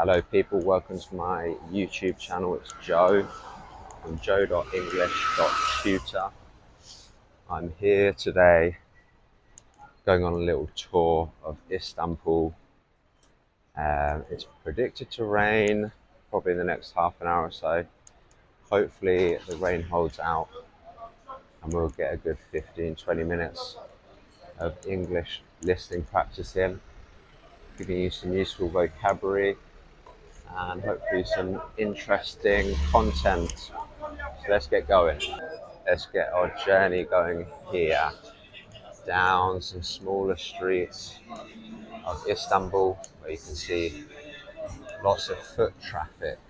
Hello people, welcome to my YouTube channel. It's Joe from joe.english.tutor. I'm here today going on a little tour of Istanbul. It's predicted to rain probably in the next half an hour or so. Hopefully the rain holds out and we'll get a good 15-20 minutes of English listening practice in, giving you some useful vocabulary and hopefully some interesting content. So let's get going. Let's get our journey going here, down some smaller streets of Istanbul, where you can see lots of foot traffic.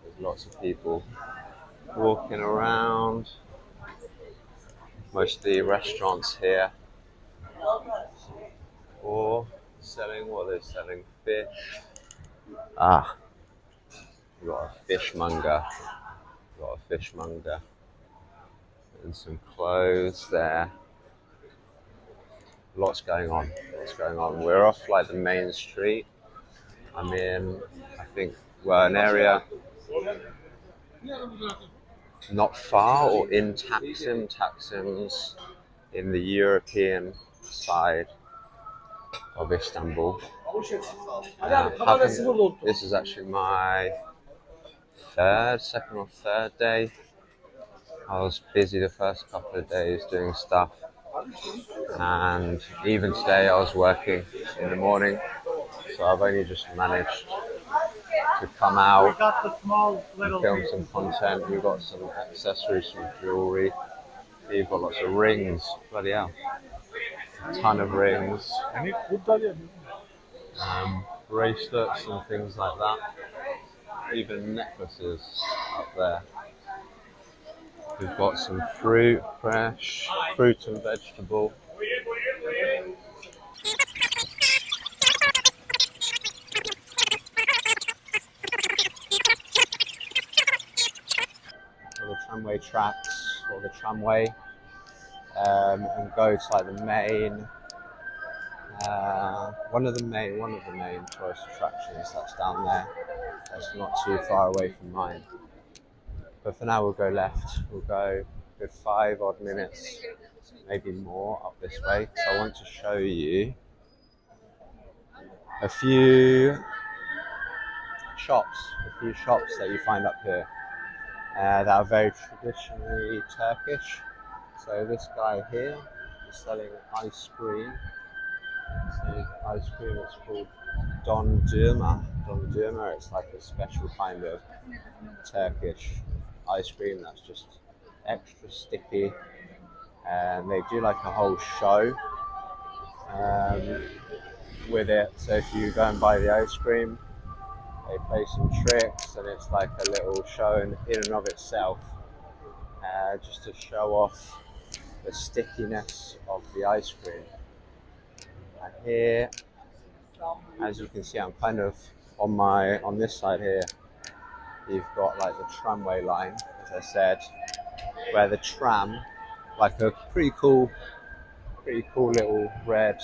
There's lots of people walking around, mostly restaurants here, or selling, what are they selling? Fish. We've got a fishmonger. And some clothes there. Lots going on. We're off like the main street. I'm in, I think, an area not far or in Taksim. Taksim's in the European side of Istanbul. This is actually my second or third day. I was busy the first couple of days doing stuff, and even today I was working in the morning, so I've only just managed to come out and film some content. We've got some accessories, some jewellery. You've got lots of rings, bloody hell, a ton of rings, bracelets and things like that, even necklaces up there. We've got some fruit, fresh fruit and vegetable. The tramway tracks, or the tramway, and go to like the main, one of the main tourist attractions that's down there. That's not too far away from mine. But for now we'll go left. We'll go a good 5 odd minutes, maybe more, up this way. So I want to show you a few shops that you find up here that are very traditionally Turkish. So this guy here is selling ice cream. It's called dondurma. It's like a special kind of Turkish ice cream that's just extra sticky. And they do like a whole show with it. So if you go and buy the ice cream, they play some tricks, and it's like a little show in and of itself, just to show off the stickiness of the ice cream. And here, as you can see, I'm kind of on this side here. You've got like the tramway line, as I said, where the tram, like a pretty cool little red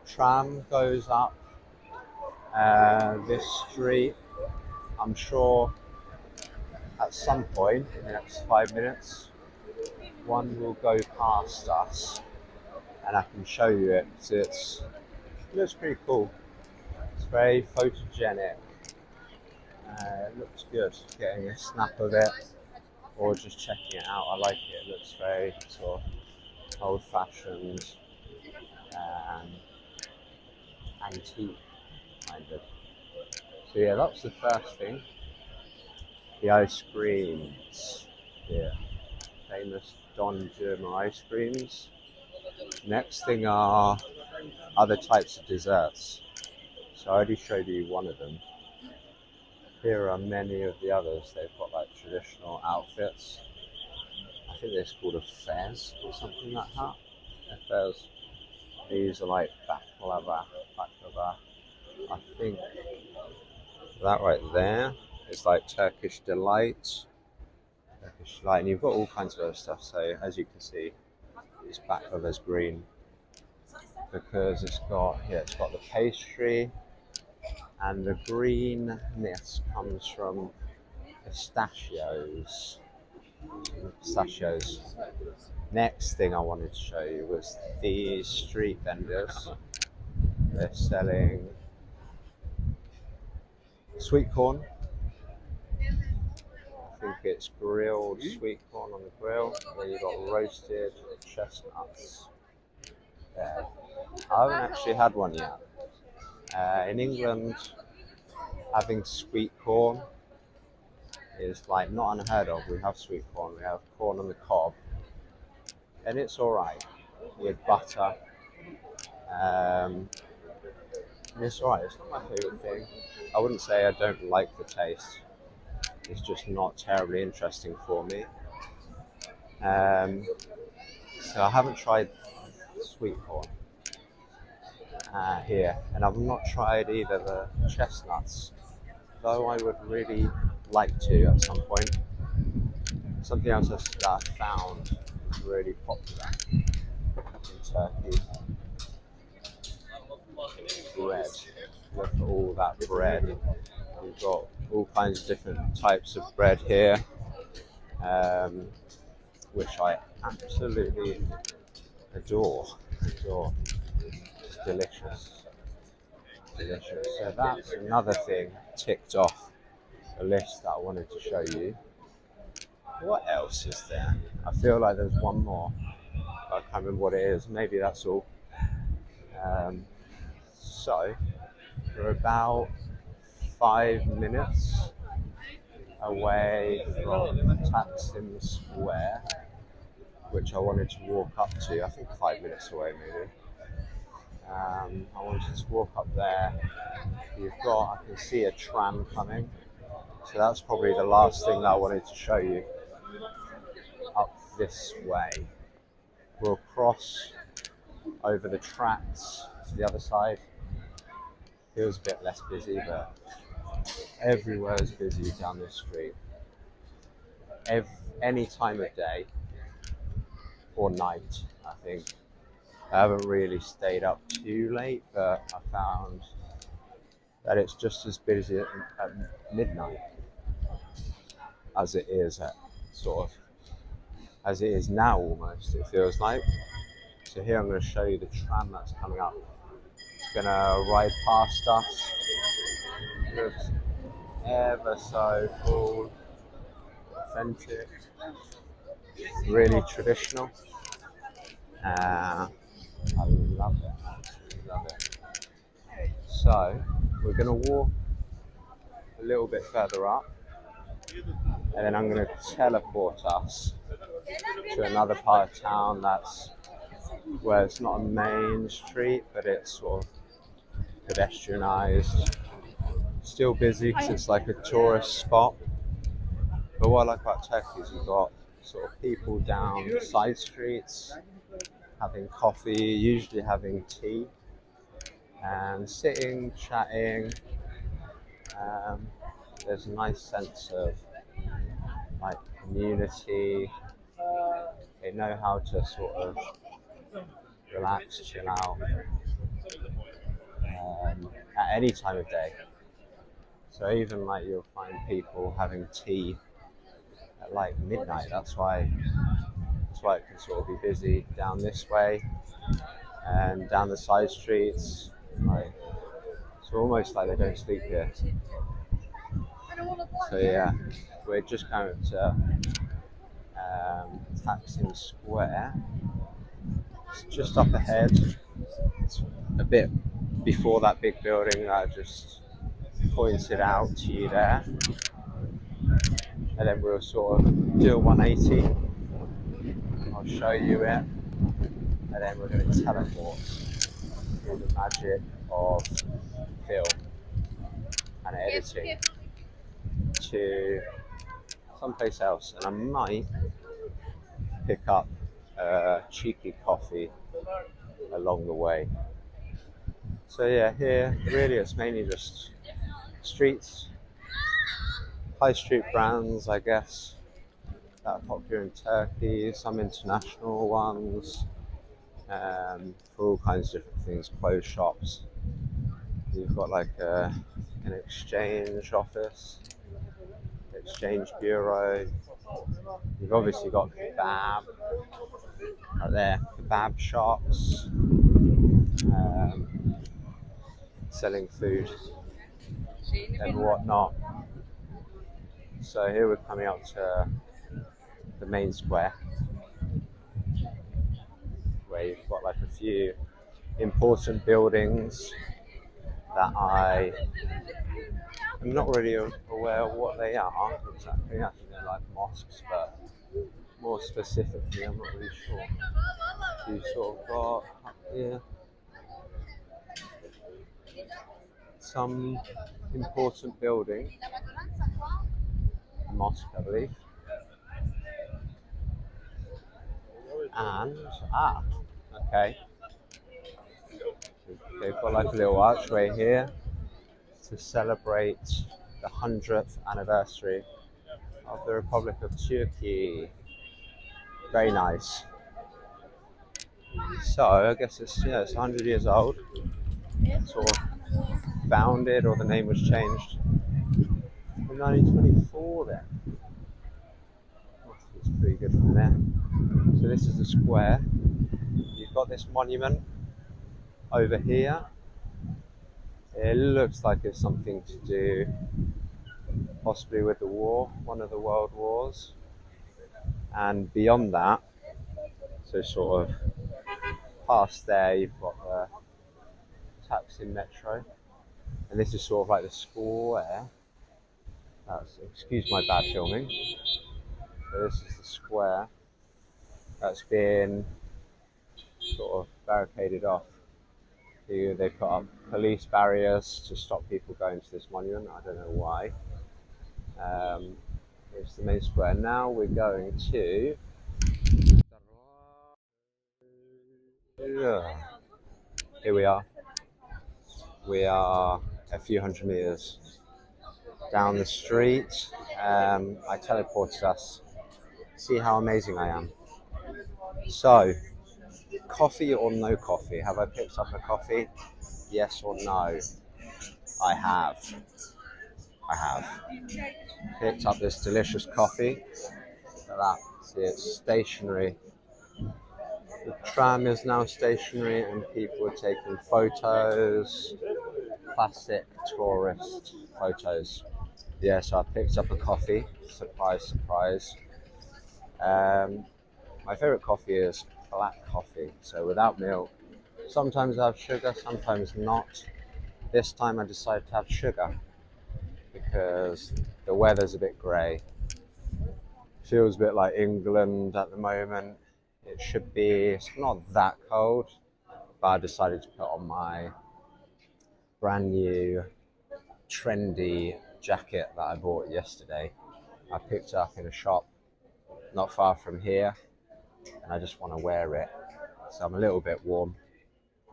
tram, goes up this street. I'm sure at some point in the next 5 minutes, one will go past us, and I can show you it. It looks pretty cool. It's very photogenic. It looks good. Getting a snap of it or just checking it out. I like it. It looks very sort of old-fashioned, antique kind of. So yeah, that's the first thing. The ice creams here, famous dondurma ice creams. Next thing are other types of desserts. So I already showed you one of them. Here are many of the others. They've got like traditional outfits. I think it's called a fez or something like that. A fez. These are like baklava. I think that right there is like Turkish delight. And you've got all kinds of other stuff. So as you can see, this baklava is green because it's got the pastry, and the greenness comes from pistachios. Pistachios. Next thing I wanted to show you was these street vendors. They're selling sweet corn. I think it's grilled sweet corn on the grill. Then you've got roasted chestnuts. Yeah. I haven't actually had one yet. In England, having sweet corn is like not unheard of. We have sweet corn. We have corn on the cob, and it's all right with butter. And it's all right. It's not my favorite thing. I wouldn't say I don't like the taste. It's just not terribly interesting for me. So I haven't tried sweet corn here, and I've not tried either the chestnuts, though I would really like to at some point. Something else that I found really popular in Turkey: bread. Look at all that bread. We've got all kinds of different types of bread here, which I absolutely adore. It's delicious. So that's another thing ticked off the list that I wanted to show you. What else is there? I feel like there's one more. I can't remember what it is. Maybe that's all. So we're about 5 minutes away from Taksim Square, which I wanted to walk up to. I think 5 minutes away, maybe. I wanted to walk up there. I can see a tram coming. So that's probably the last thing that I wanted to show you. Up this way. We'll cross over the tracks to the other side. Feels a bit less busy, but everywhere is busy down this street. Any time of day or night, I think. I haven't really stayed up too late, but I found that it's just as busy at midnight as it is as it is now almost, it feels like. So here I'm going to show you the tram that's coming up. It's going to ride past us. It looks ever so cool, authentic, really traditional. I love it, absolutely love it. So we're going to walk a little bit further up, and then I'm going to teleport us to another part of town that's where it's not a main street, but it's sort of pedestrianised. Still busy because it's like a tourist spot. But what I like about Turkey is you've got sort of people down side streets having coffee, usually having tea, and sitting, chatting. There's a nice sense of like community. They know how to sort of relax, chill out at any time of day. So even like you'll find people having tea at like midnight. That's why it can sort of be busy down this way and down the side streets. Like it's almost like they don't sleep here. So yeah, we're just going to Taksim Square. It's just up ahead. It's a bit before that big building that I just pointed out to you there. And then we'll sort of do a 180. I'll show you it. And then we're going to teleport through the magic of film and editing to someplace else. And I might pick up a cheeky coffee along the way. So yeah, here really it's mainly just streets, high street brands, I guess, that are popular in Turkey, some international ones, for all kinds of different things, clothes shops. You've got like a an exchange office, exchange bureau. You've obviously got kebab right there, kebab shops, selling food and whatnot. So here we're coming up to the main square, where you've got like a few important buildings that I'm not really aware of what they are exactly. I think they're like mosques, but more specifically, I'm not really sure. You sort of got up here some important building, a mosque, I believe, and okay, they've got like a little archway here to celebrate the 100th anniversary of the Republic of Turkey. Very nice. So I guess it's 100 years old. Sort of founded, or the name was changed in 1924. Then it's pretty good from there. So this is the square. You've got this monument over here. It looks like it's something to do possibly with the war, one of the world wars. And beyond that, so sort of past there, you've got the Taksim Metro. And this is sort of like the square. Excuse my bad filming. So this is the square that's been sort of barricaded off. They put up police barriers to stop people going to this monument. I don't know why. It's the main square. Now we're going to. Here we are. We are a few hundred meters down the street. I teleported us. See how amazing I am. So, coffee or no coffee? Have I picked up a coffee? Yes or no? I have. I have picked up this delicious coffee. See, it's stationary. The tram is now stationary and people are taking photos, classic tourist photos. Yeah, so I picked up a coffee, surprise, surprise. My favourite coffee is black coffee, so without milk. Sometimes I have sugar, sometimes not. This time I decided to have sugar because the weather's a bit grey. Feels a bit like England at the moment. It should be, it's not that cold, but I decided to put on my brand new trendy jacket that I bought yesterday. I picked it up in a shop not far from here and I just want to wear it. So I'm a little bit warm,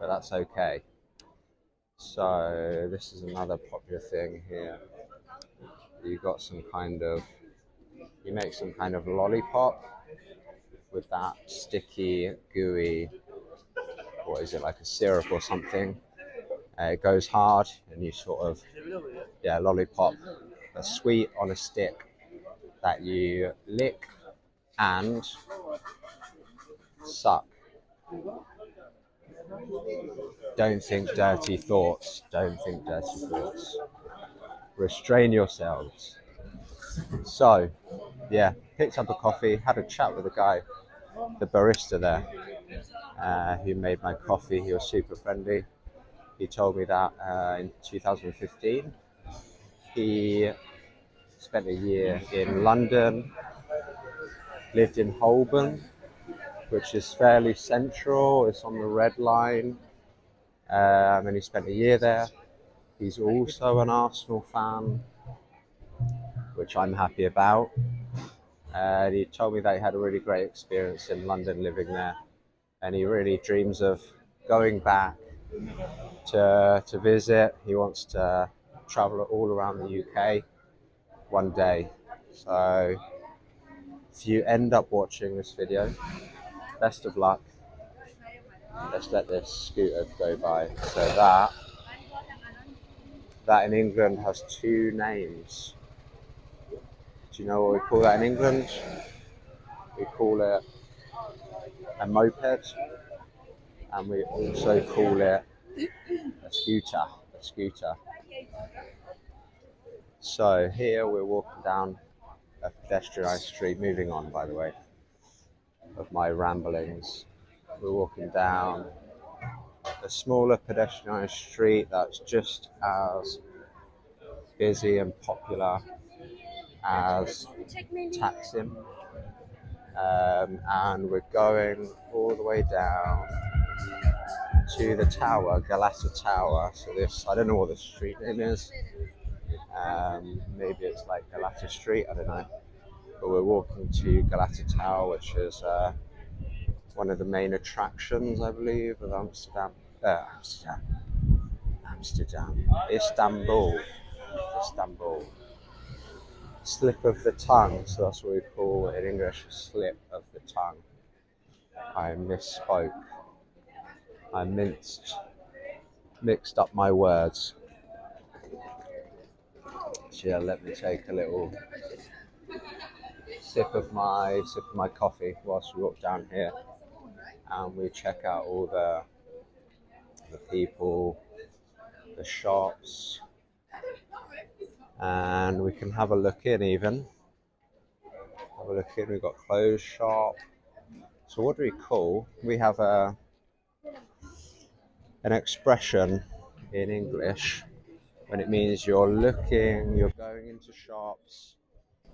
but that's okay. So this is another popular thing here. You got some kind of, you make some kind of lollipop with that sticky, gooey, what is it, like a syrup or something. It goes hard and you sort of, lollipop, a sweet on a stick that you lick and suck. Don't think dirty thoughts. Don't think dirty thoughts. Restrain yourselves. So, picked up a coffee, had a chat with the guy, the barista there, who made my coffee. He was super friendly. He told me that in 2015, he spent a year in London, lived in Holborn, which is fairly central. It's on the Red Line, and he spent a year there. He's also an Arsenal fan, which I'm happy about. He told me that he had a really great experience in London living there, and he really dreams of going back to visit. He wants to travel all around the UK one day. So if you end up watching this video, best of luck. Let's let this scooter go by. So that in England has two names. Do you know what we call that in England? We call it a moped, and we also call it a scooter. A scooter. So here we're walking down a pedestrianised street. Moving on, by the way, of my ramblings. We're walking down a smaller pedestrianised street that's just as busy and popular as Taksim, and we're going all the way down to the tower, Galata Tower. So this, I don't know what the street name is. Maybe it's like Galata Street, I don't know. But we're walking to Galata Tower, which is one of the main attractions, I believe, of Istanbul. Slip of the tongue, so that's what we call in English, a slip of the tongue. I misspoke. I mixed up my words. So yeah, let me take a little sip of my coffee whilst we walk down here, and we check out all the people, the shops, and we can have a look in even. Have a look in. We've got clothes shop. So what do we call? We have an expression in English when it means you're going into shops,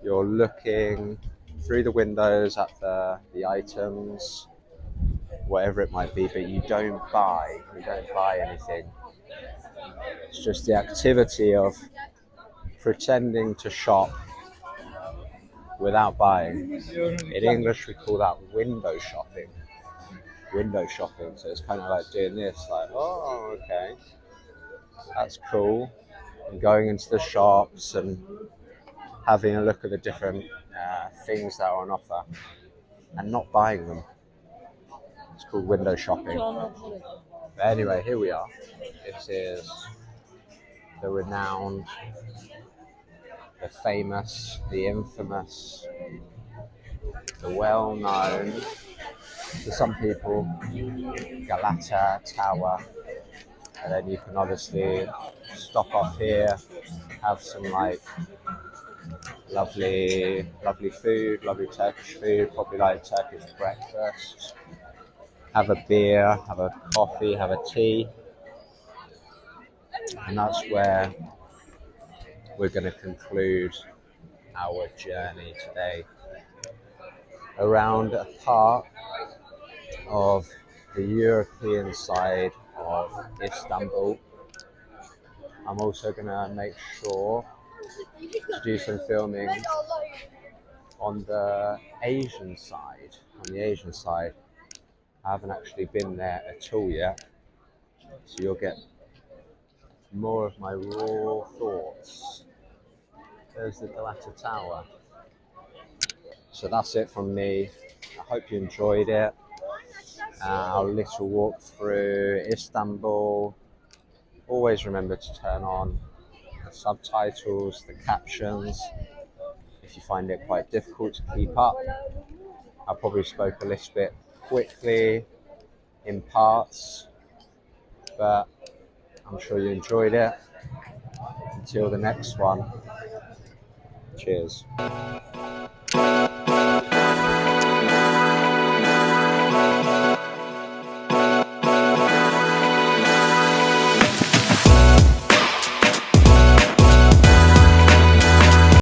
you're looking through the windows at the items, whatever it might be, but you don't buy anything. It's just the activity of pretending to shop without buying. In English, we call that window shopping. So it's kind of like doing this, like, oh, okay, that's cool. And going into the shops and having a look at the different things that are on offer and not buying them. It's called window shopping. But anyway, here we are. This is the renowned, the famous, the infamous, the well-known, to some people, Galata Tower. And then you can obviously stop off here, have some like lovely food, lovely Turkish food, probably like Turkish breakfast. Have a beer, have a coffee, have a tea. And that's where we're going to conclude our journey today, around a part of the European side of Istanbul. I'm also going to make sure to do some filming on the Asian side. I haven't actually been there at all yet, so you'll get more of my raw thoughts. There's the Galata Tower. So that's it from me. I hope you enjoyed it. Our little walk through Istanbul. Always remember to turn on the subtitles, the captions, if you find it quite difficult to keep up. I probably spoke a little bit quickly in parts, but I'm sure you enjoyed it. Until the next one, cheers.